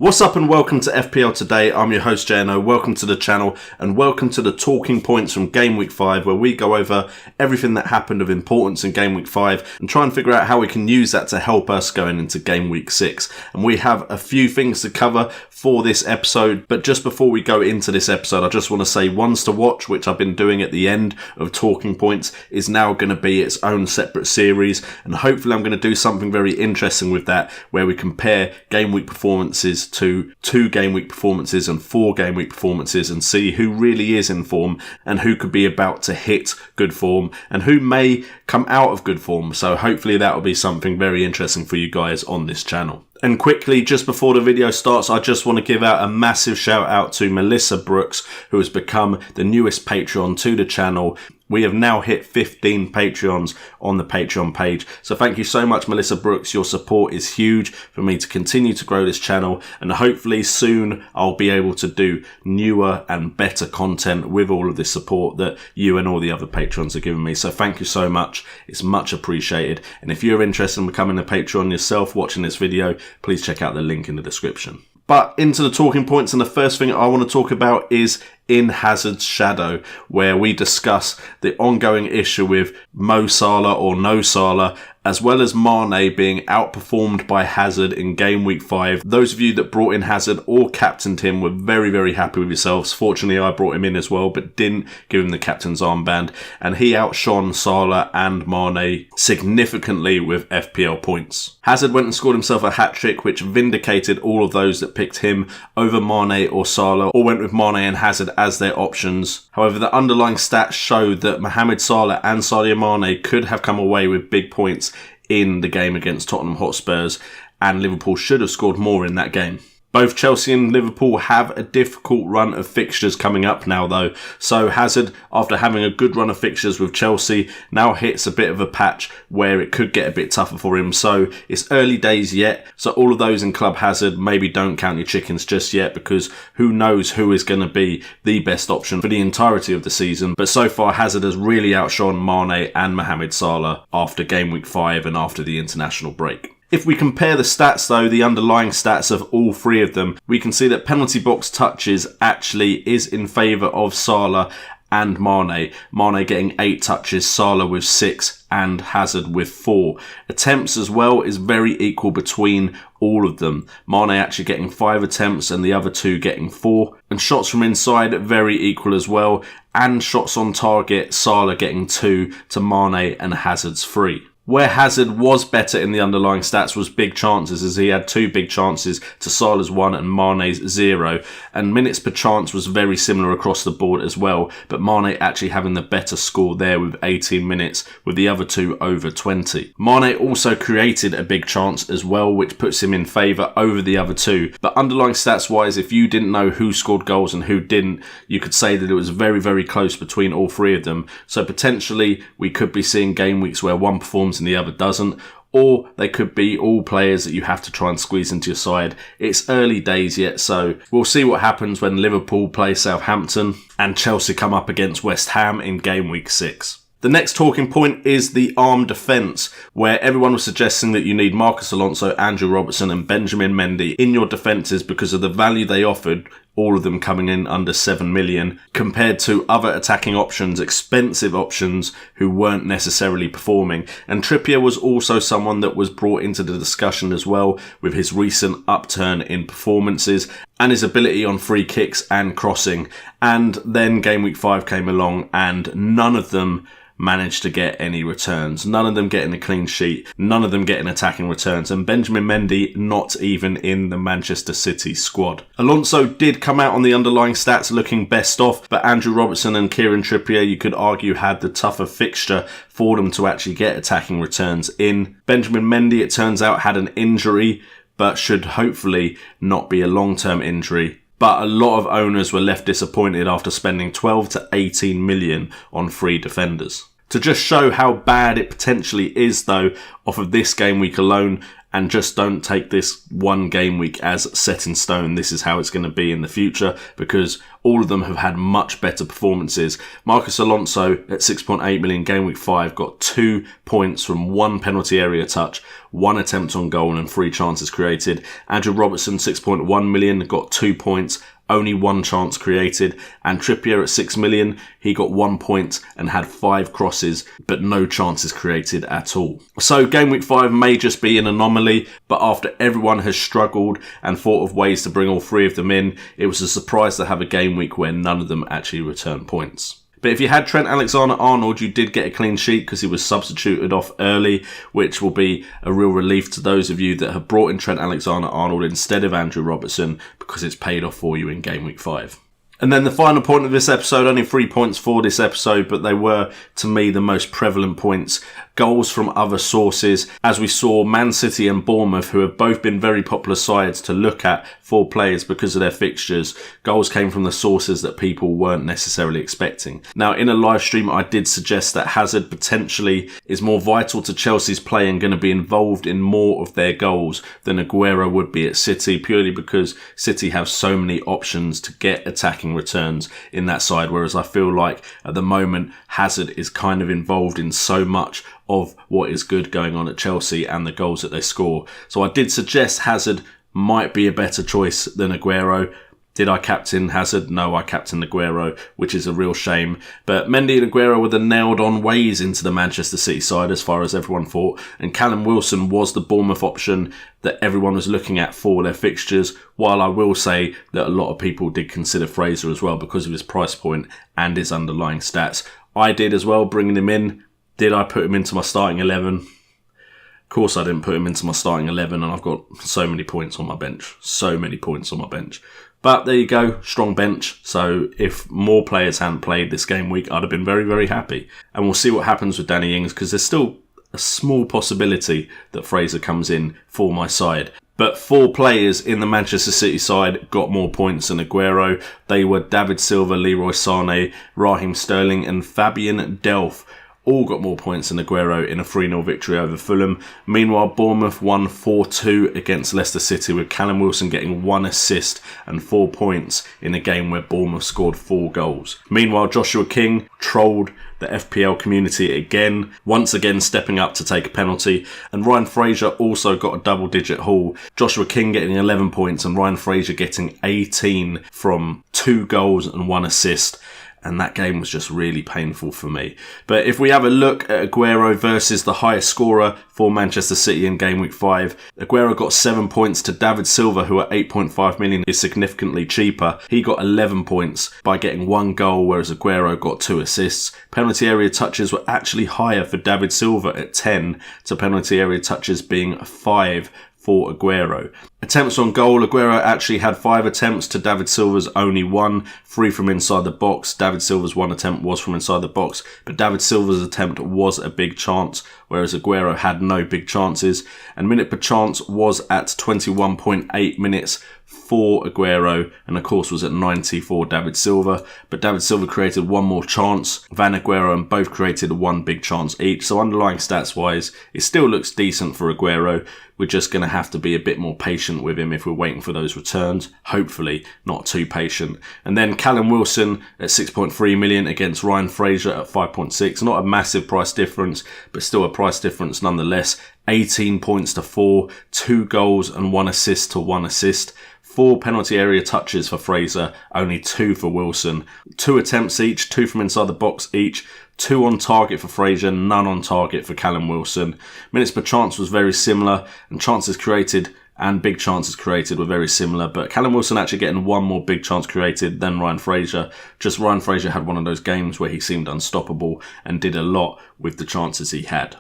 What's up and welcome to FPL Today. I'm your host JNO. Welcome to the channel and welcome to the talking points from Game Week 5, where we go over everything that happened of importance in Game Week 5 and try and figure out how we can use that to help us going into Game Week 6. And we have a few things to cover for this episode, but just before we go into this episode, I just want to say Ones to Watch, which I've been doing at the end of Talking Points, is now going to be its own separate series, and hopefully I'm going to do something very interesting with that, where we compare Game Week performances to 2 Game Week performances and 4 Game Week performances and see who really is in form and who could be about to hit good form and who may come out of good form. So hopefully that will be something very interesting for you guys on this channel. And quickly, just before the video starts, I just want to give out a massive shout out to Melissa Brooks, who has become the newest Patreon to the channel. We have now hit 15 Patreons on the Patreon page. So thank you so much, Melissa Brooks. Your support is huge for me to continue to grow this channel. And hopefully soon I'll be able to do newer and better content with all of this support that you and all the other Patrons are giving me. So thank you so much. It's much appreciated. And if you're interested in becoming a Patreon yourself watching this video, please check out the link in the description. But into the talking points, and the first thing I want to talk about is in Hazard's shadow, where we discuss the ongoing issue with Mo Salah or no Salah, as well as Mane being outperformed by Hazard in Game Week 5. Those of you that brought in Hazard or captained him were very, very happy with yourselves. Fortunately, I brought him in as well, but didn't give him the captain's armband, and he outshone Salah and Mane significantly with FPL points. Hazard went and scored himself a hat-trick, which vindicated all of those that picked him over Mane or Salah, or went with Mane and Hazard as their options. However, the underlying stats showed that Mohamed Salah and Sadio Mane could have come away with big points in the game against Tottenham Hotspurs, and Liverpool should have scored more in that game. Both Chelsea and Liverpool have a difficult run of fixtures coming up now though, so Hazard, after having a good run of fixtures with Chelsea, now hits a bit of a patch where it could get a bit tougher for him. So it's early days yet, so all of those in Club Hazard, maybe don't count your chickens just yet, because who knows who is going to be the best option for the entirety of the season. But so far Hazard has really outshone Mane and Mohamed Salah after Game Week 5 and after the international break. If we compare the stats though, the underlying stats of all three of them, we can see that penalty box touches actually is in favour of Salah and Mane. Mane getting 8 touches, Salah with 6 and Hazard with 4. Attempts as well is very equal between all of them. Mane actually getting 5 attempts and the other 2 getting 4. And shots from inside very equal as well. And shots on target, Salah getting 2 to Mane and Hazard's 3. Where Hazard was better in the underlying stats was big chances, as he had 2 big chances to Salah's 1 and Mane's 0. And minutes per chance was very similar across the board as well, but Mane actually having the better score there with 18 minutes, with the other 2 over 20. Mane also created a big chance as well, which puts him in favour over the other 2. But underlying stats wise, if you didn't know who scored goals and who didn't, you could say that it was very, very close between all 3 of them. So potentially we could be seeing game weeks where one performs and the other doesn't, or they could be all players that you have to try and squeeze into your side. It's early days yet, so we'll see what happens when Liverpool play Southampton and Chelsea come up against West Ham in Game Week 6. The next talking point is the arm defence, where everyone was suggesting that you need Macros Alonso, Andrew Robertson and Benjamin Mendy in your defences because of the value they offered, all of them coming in under 7 million, compared to other attacking options, expensive options who weren't necessarily performing. And Trippier was also someone that was brought into the discussion as well, with his recent upturn in performances and his ability on free kicks and crossing. And then Game Week 5 came along and none of them managed to get any returns. None of them getting a clean sheet. None of them getting attacking returns. And Benjamin Mendy not even in the Manchester City squad. Alonso did come out on the underlying stats looking best off, but Andrew Robertson and Kieran Trippier, you could argue, had the tougher fixture for them to actually get attacking returns in. Benjamin Mendy, it turns out, had an injury, but should hopefully not be a long-term injury. But a lot of owners were left disappointed after spending 12 to 18 million on 3 defenders. To just show how bad it potentially is though, off of this game week alone, and just don't take this one game week as set in stone. This is how it's going to be in the future, because all of them have had much better performances. Macros Alonso at 6.8 million game week 5 got 2 points from 1 penalty area touch, 1 attempt on goal and 3 chances created. Andrew Robertson 6.1 million got 2 points, only 1 chance created. And Trippier at 6 million, he got 1 point and had 5 crosses, but no chances created at all. So game week 5 may just be an anomaly, but after everyone has struggled and thought of ways to bring all 3 of them in, it was a surprise to have a game week where none of them actually returned points. But if you had Trent Alexander-Arnold, you did get a clean sheet because he was substituted off early, which will be a real relief to those of you that have brought in Trent Alexander-Arnold instead of Andrew Robertson, because it's paid off for you in game week 5. And then the final point of this episode, only 3 points for this episode, but they were, to me, the most prevalent points. Goals from other sources, as we saw Man City and Bournemouth, who have both been very popular sides to look at for players because of their fixtures. Goals came from the sources that people weren't necessarily expecting. Now, in a live stream, I did suggest that Hazard potentially is more vital to Chelsea's play and going to be involved in more of their goals than Aguero would be at City, purely because City have so many options to get attacking returns in that side, whereas I feel like at the moment Hazard is kind of involved in so much of what is good going on at Chelsea and the goals that they score. So I did suggest Hazard might be a better choice than Aguero. Did I captain Hazard? No, I captained Aguero, which is a real shame. But Mendy and Aguero were the nailed-on ways into the Manchester City side, as far as everyone thought. And Callum Wilson was the Bournemouth option that everyone was looking at for their fixtures, while I will say that a lot of people did consider Fraser as well because of his price point and his underlying stats. I did as well, bringing him in. Did I put him into my starting 11? Of course I didn't put him into my starting 11, and I've got so many points on my bench. So many points on my bench. But there you go, strong bench. So if more players hadn't played this game week, I'd have been very, very happy. And we'll see what happens with Danny Ings, because there's still a small possibility that Fraser comes in for my side. But 4 players in the Manchester City side got more points than Aguero. They were David Silva, Leroy Sané, Raheem Sterling and Fabian Delph. All got more points than Aguero in a 3-0 victory over Fulham. Meanwhile, Bournemouth won 4-2 against Leicester City, with Callum Wilson getting 1 assist and 4 points in a game where Bournemouth scored 4 goals. Meanwhile, Joshua King trolled the FPL community again, once again stepping up to take a penalty. And Ryan Fraser also got a double-digit haul. Joshua King getting 11 points and Ryan Fraser getting 18 from 2 goals and 1 assist. And that game was just really painful for me. But if we have a look at Aguero versus the highest scorer for Manchester City in game week 5, Aguero got 7 points to David Silva, who at 8.5 million is significantly cheaper. He got 11 points by getting 1 goal, whereas Aguero got 2 assists. Penalty area touches were actually higher for David Silva at 10 to penalty area touches being 5 for Aguero. Attempts on goal, Aguero actually had 5 attempts to David Silva's only 1, 3 from inside the box. David Silva's 1 attempt was from inside the box, but David Silva's attempt was a big chance, whereas Aguero had no big chances. And minute per chance was at 21.8 minutes for Aguero, and of course was at 90 for David Silva. But David Silva created 1 more chance than Aguero, and both created 1 big chance each. So underlying stats wise, it still looks decent for Aguero. We're just going to have to be a bit more patient with him if we're waiting for those returns. Hopefully not too patient. And then Callum Wilson at 6.3 million against Ryan Fraser at 5.6. Not a massive price difference, but still a price difference nonetheless. 18 points to 4, 2 goals and 1 assist to 1 assist. 4 penalty area touches for Fraser, only 2 for Wilson. 2 attempts each, 2 from inside the box each. 2 on target for Fraser, none on target for Callum Wilson. Minutes per chance was very similar, and chances created and big chances created were very similar, but Callum Wilson actually getting 1 more big chance created than Ryan Fraser. Just Ryan Fraser had one of those games where he seemed unstoppable and did a lot with the chances he had.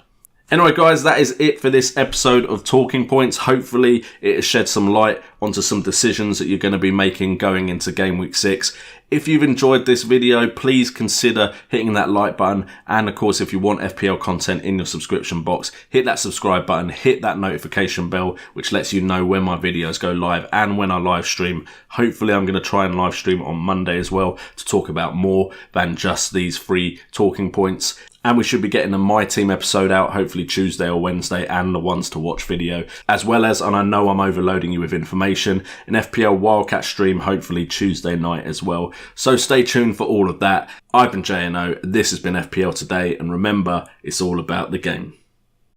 Anyway guys, that is it for this episode of Talking Points. Hopefully it has shed some light onto some decisions that you're going to be making going into game week 6. If you've enjoyed this video, please consider hitting that like button. And of course, if you want FPL content in your subscription box, hit that subscribe button, hit that notification bell, which lets you know when my videos go live and when I live stream. Hopefully I'm going to try and live stream on Monday as well to talk about more than just these 3 talking points. And we should be getting a My Team episode out hopefully Tuesday or Wednesday, and the Ones to Watch video, as well as, and I know I'm overloading you with information, an FPL Wildcat stream hopefully Tuesday night as well. So stay tuned for all of that. I've been JNO, this has been FPL Today, and remember, it's all about the game.